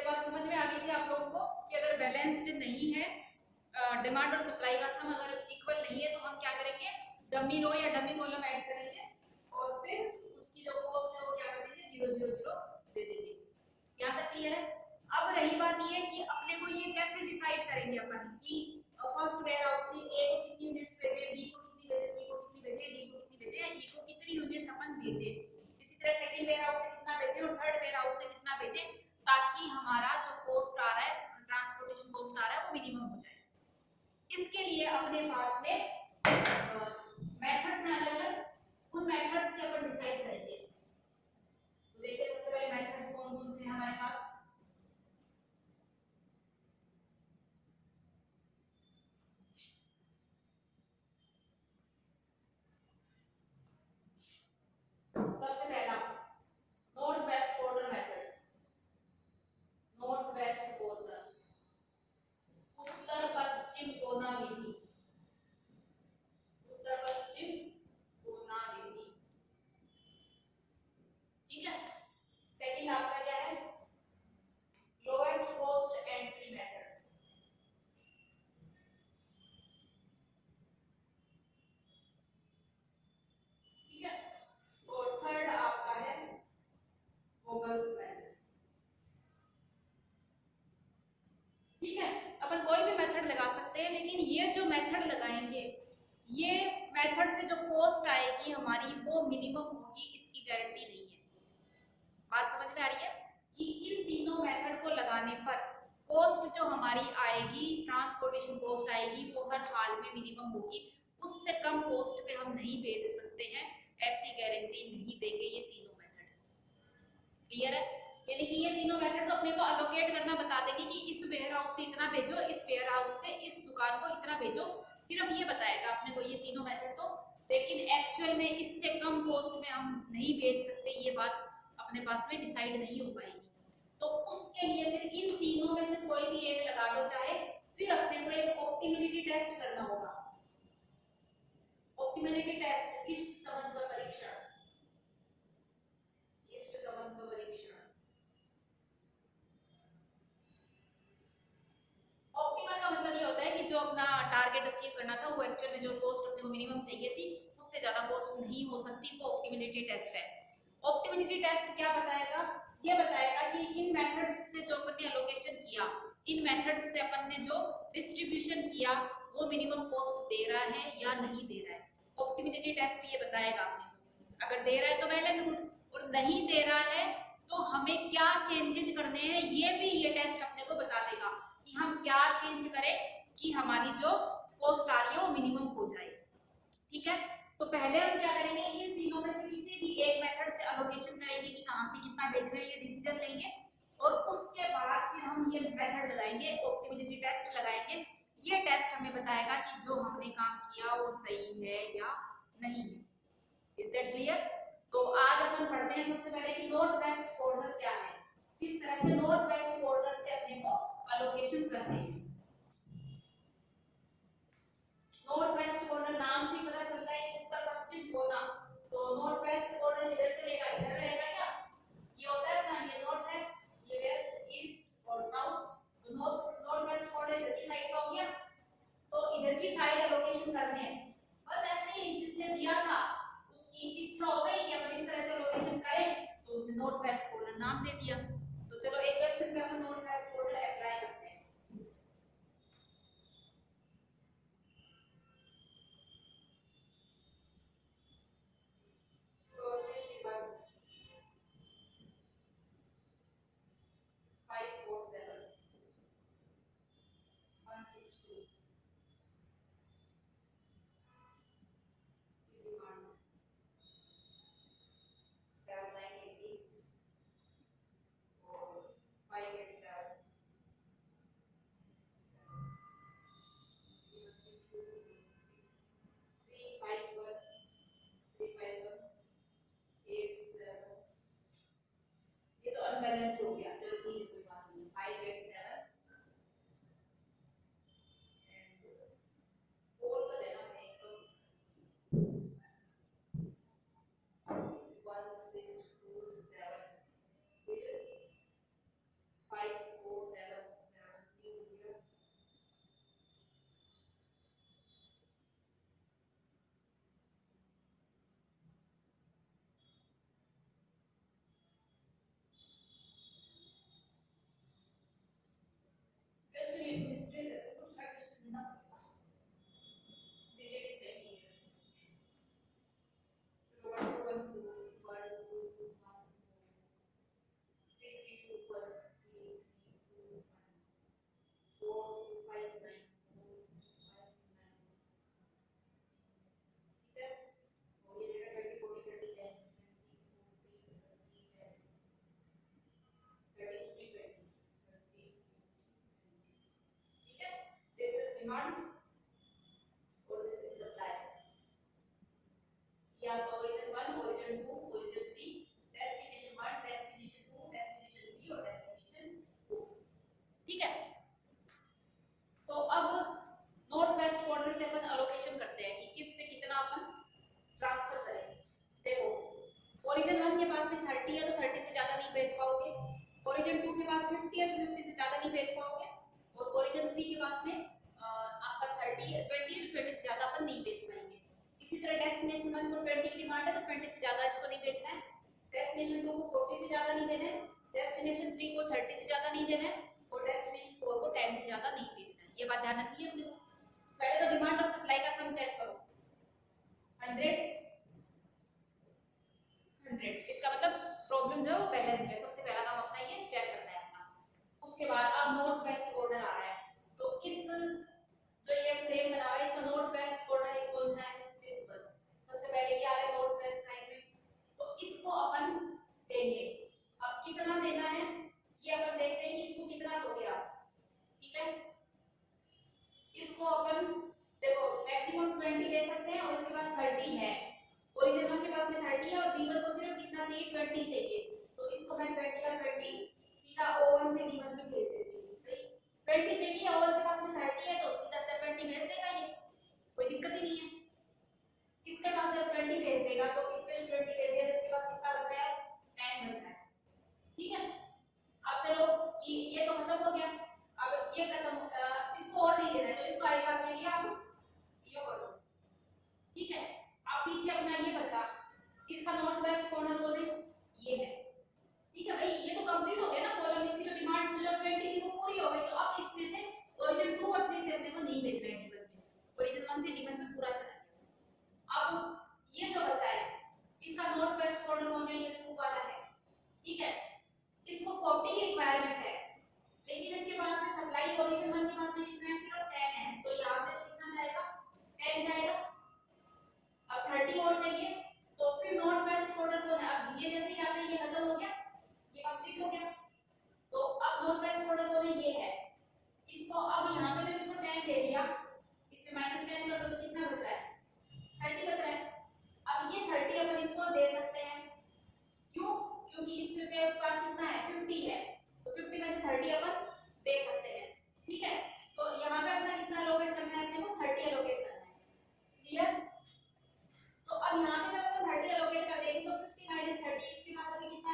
बात समझ में आ गई थी आप लोगों को कि अगर बैलेंस्ड नहीं है डिमांड और सप्लाई का सम अगर इक्वल नहीं है तो हम क्या करेंगे, डमी रो या डमी कॉलम ऐड करेंगे और फिर उसकी जो कॉस्ट है वो क्या कर देंगे 0 0 0 दे देंगे। यहाँ तक क्लियर है। अब रही बात ये कि अपने को ये कैसे डिसाइड करेंगे अपन कि फर्स्ट वेयर हाउस से ए को कितनी यूनिट्स भेजे, बी को कितनी भेजे, सी को कितनी भेजे, डी को कितनी भेजे, ई को कितनी यूनिट्स अपन भेजे, इसी तरह सेकंड वेयर हाउस से कितना भेजे और थर्ड वेयर हाउस से कितना भेजे, ताकि हमारा जो कॉस्ट आ रहा है ट्रांसपोर्टेशन कॉस्ट आ रहा है वो मिनिमम हो जाए। इसके लिए अपने पास में मेथड्स हैं अलग अलग, उन मेथड्स से अपन डिसाइड करेंगे। तो देखिए सबसे पहले मेथड्स कौन कौन से हैं हमारे पास। सबसे पहला north west corner method, north west corner, उत्तर पश्चिम कोना विधि, उत्तर पश्चिम कोना विधि। ठीक है। सेकंड आपका क्या है, लोएस्ट कॉस्ट एंट्री मेथड, ठीक है। और थर्ड आपका है वोगल्स मेथड। ठीक है। अपन कोई भी मेथड लगा सकते हैं, लेकिन ये जो मेथड लगाएंगे ये मेथड से जो कॉस्ट आएगी हमारी वो मिनिमम होगी, इसकी गारंटी नहीं है। बात समझ में आ रही है कि इन तीनों मेथड को लगाने पर कॉस्ट जो हमारी आएगी, ट्रांसपोर्टेशन कॉस्ट आएगी, वो हर हाल में मिनिमम होगी, उससे कम कॉस्ट पे हम नहीं भेज सकते हैं, ऐसी गारंटी नहीं देंगे ये तीनों मेथड। क्लियर है। यानी कि ये तीनों मेथड तो अपने को अलोकेट करना बता देंगे कि इस वेयर हाउस से इतना भेजो, इस वेयर हाउस से इस दुकान को इतना भेजो, सिर्फ ये बताएगा अपने को ये तीनों मेथड तो। लेकिन एक्चुअल में इससे कम कॉस्ट में हम नहीं भेज सकते, ये बात अपने पास में डिसाइड नहीं हो पाएगी। तो उसके लिए फिर इन तीनों में से कोई भी एक लगा लो चाहे, फिर अपने को एक ऑप्टिमिलिटी टेस्ट करना होगा। ऑप्टिमिलिटी टेस्ट, इष्टतमत्व परीक्षण, इष्टतमत्व परीक्षण। ऑप्टिमल का मतलब ये होता है कि जो अपना टारगेट अचीव करना था वो एक्चुअल में जो कॉस्ट अपने को मिनिमम चाहिए थी उससे ज्यादा कॉस्ट नहीं हो सकती, वो ऑप्टिमिलिटी टेस्ट है। ऑप्टिमिलिटी टेस्ट क्या बताएगा, ये बताएगा कि इन मेथड्स से जो अपन ने एलोकेशन किया, इन मेथड्स से अपन ने जो डिस्ट्रीब्यूशन किया वो मिनिमम कॉस्ट दे रहा है या नहीं दे रहा है। ऑप्टिमिलिटी टेस्ट ये बताएगा अपने को, अगर दे रहा है तो वेल एंड गुड, और नहीं दे रहा है तो हमें क्या चेंजेस करने हैं ये भी ये टेस्ट अपने को बता देगा कि हम क्या चेंज करें कि हमारी जो कॉस्ट आ रही है वो मिनिमम हो जाए। ठीक है। तो पहले हम क्या करेंगे, इन तीनों में से किसी भी एक मेथड से एलोकेशन करेंगे कि कहां से कितना भेजना है, ये डिसीजन लेंगे, और उसके बाद फिर हम ये मेथड लगाएंगे, ऑप्टिमिलिटी टेस्ट लगाएंगे। ये टेस्ट हमें बताएगा कि जो हमने काम किया वो सही है या नहीं है। Is that clear. तो आज अपन पढ़ते हैं सबसे पहले कि नॉर्थ वेस्ट कॉर्नर क्या है, किस तरह से नॉर्थ वेस्ट कॉर्नर से अपने को एलोकेशन करने हैं। नॉर्थ वेस्ट कॉर्नर नाम से पता चलता है कि उत्तर पश्चिम कोना, तो नॉर्थ वेस्ट कॉर्नर इधर चलेगा, इधर रहेगा क्या, ये होता है अपना, ये नॉर्थ है, ये वेस्ट, ईस्ट और साउथ, तो नॉर्थ वेस्ट कॉर्नर इधर की साइड का हो गया, तो इधर की साइड एलोकेशन करने हैं। बस ऐसे ही जिसने दिया था उसकी इच्छा हो गई कि अपन इस तरह से एलोकेशन करें, तो उसने नॉर्थ वेस्ट कॉर्नर नाम दे दिया। तो चलो एक क्वेश्चन पे अपन नॉर्थ वेस्ट कॉर्नर अप्लाई करते हैं। प्रोजेक्ट 547 162 डिमांड 7980 और 587 351 351 87, ये तो अनबैलेंस हो गया, चलो ठीक है कोई बात नहीं, 587 एंड 4 का देना है तो 1627 फिर 547 डिमांड और दिस इज सप्लाई, या origin 1, origin 2, origin 3, destination 1, destination 2, destination 3 और डेस्टिनेशन 4। ठीक है, तो अब नॉर्थ वेस्ट क्वाड्रेंट से अपन एलोकेशन करते हैं कि किस से कितना अपन ट्रांसफर करेंगे। देखो ओरिजिन 1 के पास में 30 है तो 30 से ज्यादा नहीं बेच पाओगे, ओरिजिन 2 के पास 50 है तो 50 से ज्यादा नहीं बेच पाओगे, और ओरिजिन 3 के पास में आपका 30 है 20 है तो 20 से ज्यादा अपन नहीं बेच पाएंगे। इसी तरह डेस्टिनेशन 1 को 20 की डिमांड है तो 20 से ज्यादा इसको नहीं बेचना है, डेस्टिनेशन 2 को 40 से ज्यादा नहीं देना है, डेस्टिनेशन 3 को 30 से ज्यादा नहीं देना है, और डेस्टिनेशन 4 को 10 से ज्यादा नहीं बेचना है। ये बात ध्यान रखनी है अपने को। पहले तो डिमांड और सप्लाई का सम चेक करो, 100 100, इसका मतलब प्रॉब्लम जो है वो बैलेंस्ड है। सबसे पहला काम अपना ये चेक करना है अपना। उसके बाद अब नॉर्थ वेस्ट कॉर्नर आ रहा है, तो इस जो ये फ्रेम बना हुआ है इसका नॉर्थ वेस्ट कॉर्नर एक कौन सा है, दिस वन। सबसे पहले ये आ रहा है नॉर्थ वेस्ट साइड में, तो इसको अपन देंगे। अब कितना देना है ये अपन देखते हैं कि इसको कितना दोगे आप। ठीक है, इसको अपन देखो मैक्सिमम 20 दे सकते हैं और इसके पास 30 है, ओरिजिन 1 के पास में 30 है और B1 को सिर्फ कितना चाहिए 20 चाहिए, तो इसको मैं 20 का 20 सीधा O1 से D1 में भेज देती हूँ। भाई 20 चाहिए और के पास में 30 है तो सीधा 20 भेज देगा, ये कोई दिक्कत ही नहीं है। इसके पास जब 20 भेज देगा तो इस पे 20 भेज दिया तो इसके पास कितना बच रहा है 10 बच रहा है। ठीक है, अब चलो कि ये तो खत्म हो गया, अब ये खत्म इसको और नहीं देना है तो इसको एक बार के लिए आप ये कर दो। ठीक है, अब पीछे अपना ये बचा, इसका नॉर्थ वेस्ट कॉर्नर बोले ये है। ठीक है भाई, ये तो कंप्लीट हो गया ना कॉलम, इसकी जो डिमांड जो 20 थी वो पूरी हो गई, तो अब इसमें से ओरिजिन 2 और 3 से अपने को नहीं भेजना है D1 में, ओरिजिन 1 से D1 में पूरा चला गया। अब ये जो बचा है इसका नॉर्थ वेस्ट कॉर्नर कौन है, ये 2 वाला है। ठीक है, इसको 40 की रिक्वायरमेंट है, लेकिन इसके पास में सप्लाई ओरिजिन 1 के पास में कितना है, सिर्फ 10 है, तो यहां से कितना जाएगा 10 जाएगा। अब 30 और चाहिए, तो फिर नॉर्थ वेस्ट कॉर्नर कौन है, अब ये जैसे यहाँ पे ये खत्म हो गया, ये कंप्लीट हो गया, तो अब नॉर्थ वेस्ट कॉर्नर कौन है, ये है। इसको अब यहाँ पे जब इसको 10 दे दिया, इसमें -10 कर दो तो कितना बच रहा है 30 बच रहा है। अब ये 30 अपन इसको दे सकते हैं, क्यों, क्योंकि इसके पास कितना है 50 है, तो 50 में से 30 अपन दे सकते हैं। ठीक है, तो यहाँ पे अपना कितना एलोकेट करना है, अपने को 30 एलोकेट करना है। क्लियर, तो अब यहाँ पे जब अपन 30 एलोकेट कर देंगे तो 50 - 30 इसके पास अभी कितना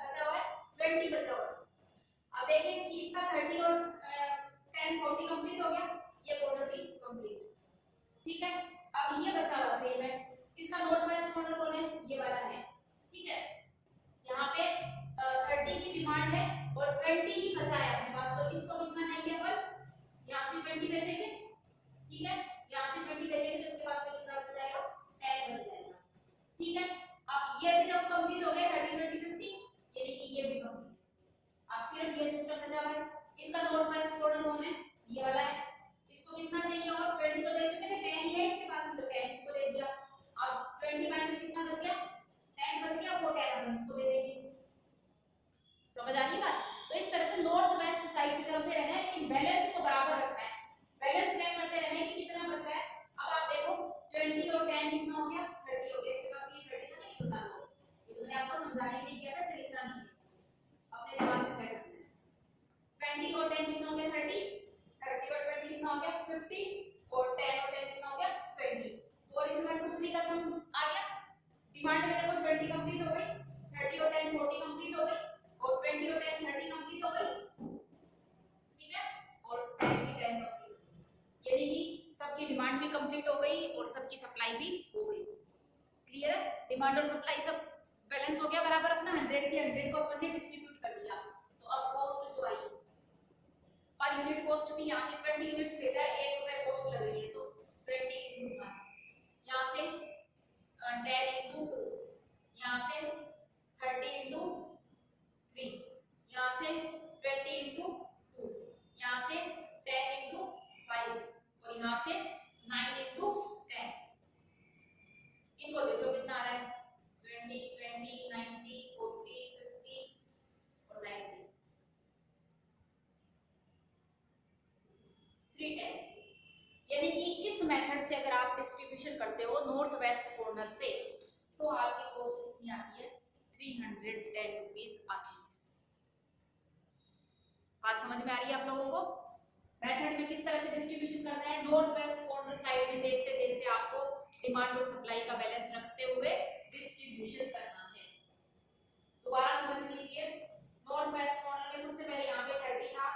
बचा हुआ है 20 बचा हुआ है। अब देखिए कि इसका 30 और 10 40 कंप्लीट हो गया, ये कॉर्नर भी कंप्लीट। ठीक है, अब ये बचा हुआ फ्रेम है, इसका नॉर्थ वेस्ट कॉर्नर कौन है, ये वाला है। ठीक है, यहाँ पे 30 की डिमांड है और 20 ही बचा है अपने पास, तो इसको कितना देंगे अपन, यहाँ से 20 भेजेंगे। ठीक है, यहाँ से 20 भेजेंगे तो इसके पास में कितना बच जाएगा 10 बच जाएगा। ठीक है, अब ये भी जब कंप्लीट हो गया 30 20 50, यानी कि ये भी कंप्लीट, अब सिर्फ ये सिस्टम बचा हुआ है। इसका नॉर्थ वेस्ट कॉर्नर कौन है, ये वाला है, इसको कितना चाहिए और 20 तो दे चुके थे, 10 ही है इसके पास में, तो 10 इसको दे दिया। अब 20 माइनस कितना बच गया 10 बच गया, वो 10 अपन इसको दे देंगे। समझ आ रही है बात, तो इस तरह से नॉर्थ वेस्ट साइड से चलते रहना है, लेकिन बैलेंस को बराबर रखना है, बैलेंस चेक करते रहना है कि कितना बच रहा है। अब आप देखो 20 और 10 कितना हो गया 30 हो गया, इसके पास ये 30 था, ये बता दो, ये तो मैंने आपको समझाने के लिए किया था, सिर्फ इतना नहीं है, अपने दिमाग में सेट करना है। 20 और 10 कितना हो गया 30, 30 और 20 कितना हो गया 50, और 10 और 10 कितना हो गया 20, तो ओरिजिन 1 2 3 का सम आ गया। डिमांड में देखो 20 कंप्लीट हो गई, 30 और 10 40 कंप्लीट हो गई, और 20 और 10 30 कंप्लीट हो गई। ठीक है, और 10 की 10 कंप्लीट हो गई, यानी कि सबकी डिमांड भी कंप्लीट हो गई और सबकी सप्लाई भी हो गई। क्लियर है, डिमांड और सप्लाई सब बैलेंस हो गया बराबर, अपना 100 की 100 को अपन ने डिस्ट्रीब्यूट कर दिया। तो अब कॉस्ट जो आई पर यूनिट कॉस्ट थी, यहाँ से 20 यूनिट्स भेजा है, 1 रुपए कॉस्ट लग रही है, तो 20 × 1, यहाँ से 10 × 2, यहाँ से 30 × 3, यहाँ से 20 × 2, यहाँ से 10 × 5, और यहाँ से 9 × 10। इनको देख लो कितना आ रहा है 20 20 90 40 50 और 90, 310। से अगर आप डिस्ट्रीब्यूशन करते हो नॉर्थ वेस्ट कॉर्नर से, तो आपकी कॉस्ट कितनी आती है, 310 रुपीज आती है। बात समझ में आ रही है आप लोगों को? मेथड में किस तरह से डिस्ट्रीब्यूशन करना है, नॉर्थ वेस्ट कॉर्नर साइड में देखते देखते आपको डिमांड और सप्लाई का बैलेंस रखते हुए डिस्ट्रीब्यूशन करना है। दोबारा समझ लीजिए, नॉर्थ वेस्ट कॉर्नर में सबसे पहले यहाँ पे 30 था,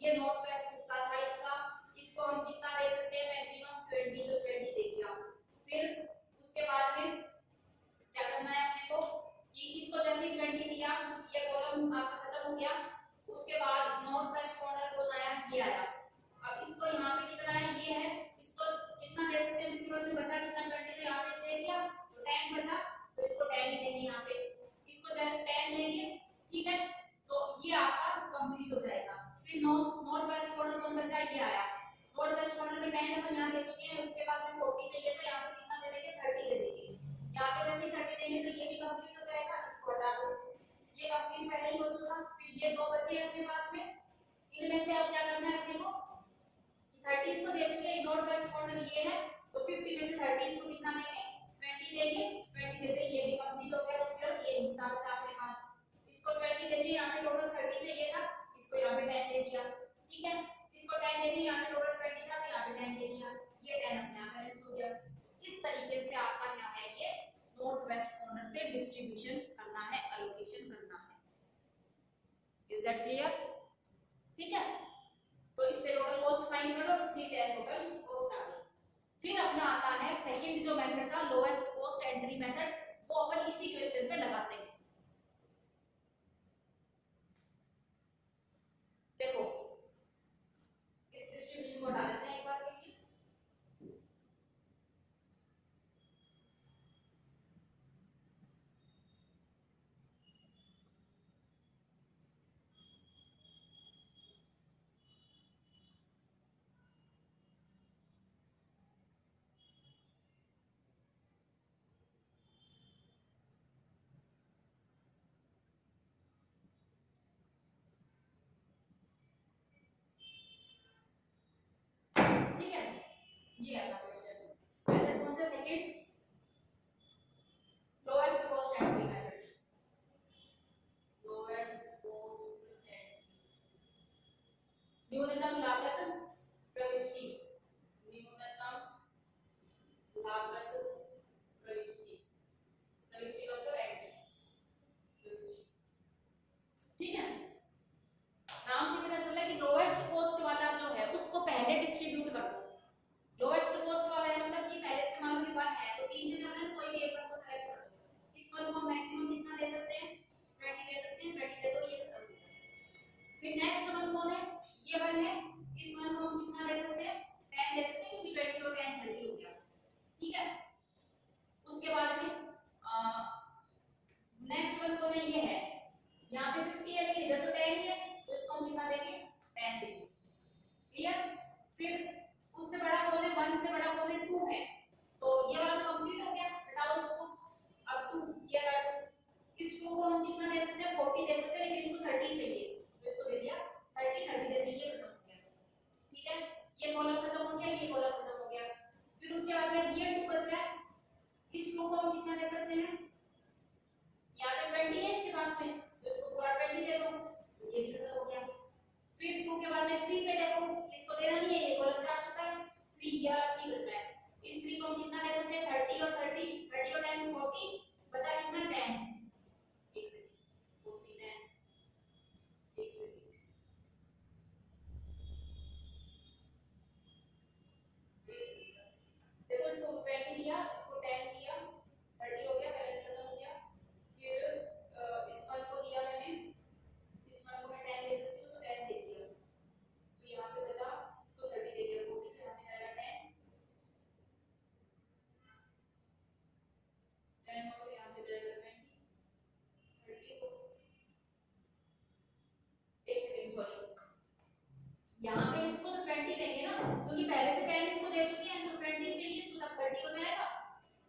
ये नॉर्थ वेस्ट हिस्सा था इसका, इसको हम कितना दे सकते हैं, मैक्सिमम 20, तो 20 दे दिया। फिर उसके बाद में क्या करना है अपने को कि इसको जैसे ही 20 दिया, ये कॉलम आपका खत्म हो गया। उसके बाद नॉर्थ वेस्ट कॉर्नर कौन आया, ये आया। अब इसको यहाँ पे कितना है, ये है, इसको कितना दे सकते हैं, इसके बाद में बचा कितना, 20 तो यहाँ पे दे दिया, तो 10 बचा, तो इसको 10 ही देंगे यहाँ पे, इसको 10 देंगे, ठीक है। तो ये आपका कंप्लीट हो जाएगा। फिर नॉर्थ वेस्ट कॉर्नर कौन बचा, ये आया, नॉर्थ वेस्ट कॉर्नर में 10 अपन यहाँ दे चुके हैं, उसके पास में 40 चाहिए, तो यहाँ से कितना दे देंगे, 30 दे देंगे। यहाँ पे जैसे 30 देंगे तो ये भी कंप्लीट हो जाएगा, इसको हटा दो, ये कंप्लीट पहले ही हो चुका। फिर ये दो बचे हैं अपने पास में, इनमें से अब क्या करना है अपने को, 30 इसको दे चुके हैं, नॉर्थ वेस्ट कॉर्नर ये है, तो 50 में से 30 इसको कितना देंगे, 20 देंगे, 20 देते ये भी कंप्लीट हो गया, तो सिर्फ ये हिस्सा बचा अपने पास, इसको 20 दे दिए, यहाँ पे टोटल 30 चाहिए था, इसको यहाँ पे 10 दे दिया, ठीक है। इसको 10 दे दिया, यहाँ पे टोटल 20 था, तो यहाँ पे 10 दे दिया, ये 10 अपने आप बैलेंस हो गया। इस तरीके से आपका क्या है, ये नॉर्थ वेस्ट कॉर्नर से डिस्ट्रीब्यूशन करना है, एलोकेशन करना है। Is that clear? ठीक है, तो इससे टोटल कॉस्ट फाइंड कर लो, 310 टोटल कॉस्ट आ गई। फिर अपना आता है सेकंड जो मेथड था, लोएस्ट कॉस्ट एंट्री मेथड, वो अपन इसी क्वेश्चन पे लगाते हैं। देखो इस डिस्ट्रीब्यूशन को हटा देते हैं एक बार के लिए। ठीक है, ये अपना क्वेश्चन मेथड कौन सा, second lowest cost entry method, lowest cost entry, न्यूनतम लागत प्रविष्टि, न्यूनतम लागत प्रविष्टि, प्रविष्टि का मतलब एंट्री, प्रविष्टि, ठीक है। नाम से पता चल रहा है कि लोएस्ट कॉस्ट वाला जो है उसको पहले डिस्ट्रीब्यूट कर दो। लोएस्ट कॉस्ट वाला है मतलब कि पहले से मान लो कि 1 है, तो 3 चीजें बने तो कोई भी एक को सेलेक्ट कर दो। इस वन को मैक्सिमम कितना दे सकते हैं, 20 दे सकते हैं, 20 दे दो, ये खत्म हो गया। फिर नेक्स्ट वन कौन है, ये वन है, इस वन को हम कितना दे सकते हैं, 10 दे सकते हैं, क्योंकि 20 और 10 30 हो गया, ठीक है। उसके बाद में नेक्स्ट वन कौन है, ये है, यहाँ पे 50 है लेकिन इधर तो 10 ही है, तो इसको हम कितना देंगे, 10 देंगे, क्लियर। फिर उससे बड़ा कौन है, 1 से बड़ा कौन है, 2 है, तो ये वाला तो कंप्लीट हो गया, हटा लो इसको। अब 2, ये रहा 2, इस 2 को हम कितना दे सकते हैं, 40 दे सकते हैं, लेकिन इसको 30 चाहिए, तो इसको दे दिया 30, 30 दे दिए, ये खत्म हो गया, ठीक है। ये कॉलम खत्म हो गया, ये कॉलम खत्म हो गया। फिर उसके बाद में ये 2 बच रहा है, इस 2 को हम कितना दे सकते हैं, यहाँ पे 20 है इसके पास में, तो इसको पूरा 20 दे दो, तो ये भी खत्म हो गया। फिर 2 के बाद में 3 पे देखो, इसको देना नहीं है, ये कॉलम जा चुका है, 3 ये वाला 3 बच रहा है, इस 3 को हम कितना दे सकते हैं, 30 और 30, 30 और 10 40, बचा कितना 10, एक सेकंड, 40 10, एक सेकंड, देखो इसको 20 दिया, इसको 10 दिया, 30 हो गया, बैलेंस खत्म हो गया। फिर इस वन को दिया मैंने, इस वन को मैं 10 दे सकती हूँ, तो 10 दे दिया, तो यहाँ पे बचा, इसको 30 दे दिया, 40, यहाँ पे आएगा 10, 10 और यहाँ पे जाएगा 20, 30, एक सेकंड सॉरी, यहाँ पे इसको तो 20 देंगे ना, क्योंकि पहले से 10 इसको दे चुके हैं, तो 20 चाहिए, इसको तब 30 हो जाएगा,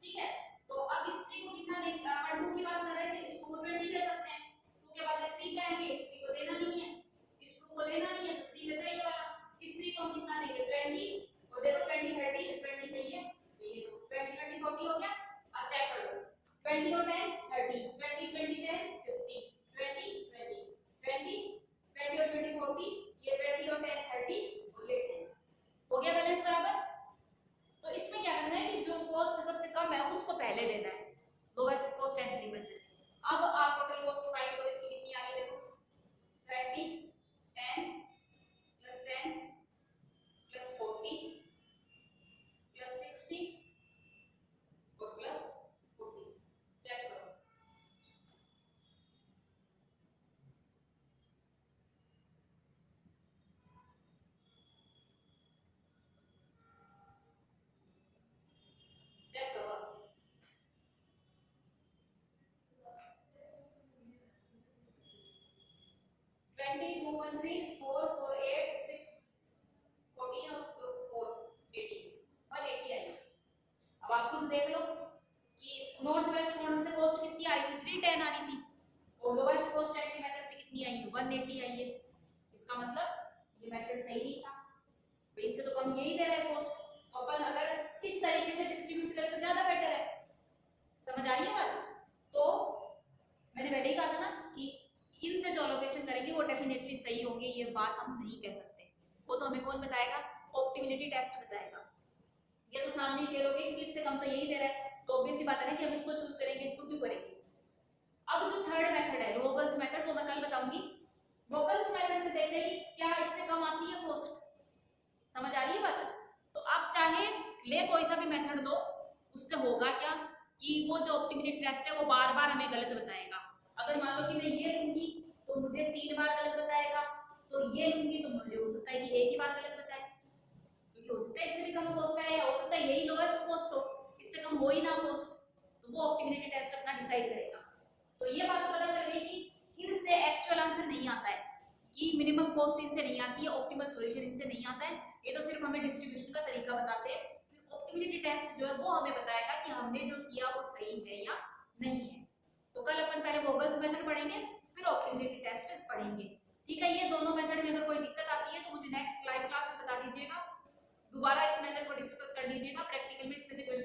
ठीक है। तो अब इस 3 को कितना देंगे, अपन 2 की बात कर रहे थे, इसको 20 दे सकते हैं, 2 के बाद में 3 पे आएंगे, इस 3 को देना नहीं है, इस 2 को देना नहीं है, तो 3 बचा ये वाला, इस 3 को हम कितना देंगे, 20, और देखो 20 30 20 चाहिए, 40, ये 20 और 10 30 और ये 10। हो गया बैलेंस बराबर। तो इसमें क्या करना है कि जो कॉस्ट सबसे कम है उसको पहले देना है, लोवेस्ट कॉस्ट एंट्री मेथड। अब आप टोटल कॉस्ट फाइंड करो, इसकी कितनी आ रही है, देखो 20 10 प्लस 10 प्लस 40 प्लस 60 और प्लस 40। चेक करो, चेक करो आप। 20 2 1 3 4 4 8 6 14 और 4 18 180 आई। अब आप खुद देख लो कि नॉर्थ वेस्ट कॉर्नर से कॉस्ट कितनी आ रही थी, 310 आ रही थी, और लोवेस्ट कॉस्ट एंट्री मेथड से कितनी आई है, 180 आई है। इसका मतलब ये मेथड सही नहीं था, इससे तो कम यही दे रहा है कॉस्ट। अपन अगर इस तरीके से डिस्ट्रीब्यूट करें तो ज्यादा बेटर है। समझ आ रही है बात? तो मैंने पहले ही कहा था ना कि इनसे जो लोकेशन करेंगे वो डेफिनेटली सही होंगे, ये बात हम नहीं कह सकते। वो तो हमें कौन बताएगा, ऑप्टिमिलिटी टेस्ट बताएगा। ये तो सामने ही फेल हो गई क्योंकि इससे कम तो यही दे रहा है, तो ऑब्वियस सी बात है ना कि हम इसको चूज करेंगे, इसको क्यों करेंगे। अब जो थर्ड मेथड है रोगल्स मेथड, वो मैं कल बताऊंगी। रोगल्स मेथड से देखते हैं कि क्या इससे कम आती है कॉस्ट। समझ आ रही है बात? तो आप चाहे ले कोई सा भी मेथड दो, उससे होगा क्या कि वो जो ऑप्टिमिलिटी टेस्ट है वो बार बार हमें गलत बताएगा। अगर मान लो कि मैं ये लूंगी तो मुझे 3 बार गलत बताएगा, तो ये लूंगी तो मुझे हो सकता है कि एक ही बार गलत बताए, क्योंकि हो सकता है इससे भी कम कॉस्ट है, या हो सकता है यही लोएस्ट कॉस्ट हो, इससे कम हो ही ना कॉस्ट, तो वो ऑप्टिमिलिटी टेस्ट अपना डिसाइड करेगा। तो ये बात तो पता चल गई कि इनसे एक्चुअल आंसर नहीं आता है, कि मिनिमम कॉस्ट इनसे नहीं आती है, ऑप्टिमल सॉल्यूशन इनसे नहीं आता है। ये तो सिर्फ हमें डिस्ट्रीब्यूशन का तरीका बताते हैं। फिर ऑप्टिमिलिटी टेस्ट जो है वो हमें बताएगा कि हमने जो किया वो सही है या नहीं है। तो कल अपन पहले वोगल्स मेथड पढ़ेंगे, फिर ऑप्टिमिलिटी टेस्ट पढ़ेंगे। ठीक है, ये दोनों मेथड में अगर कोई दिक्कत आती है तो मुझे नेक्स्ट लाइव क्लास में बता दीजिएगा, दोबारा इस मेथड को डिस्कस कर लीजिएगा, प्रैक्टिकल में इसमें से क्वेश्चन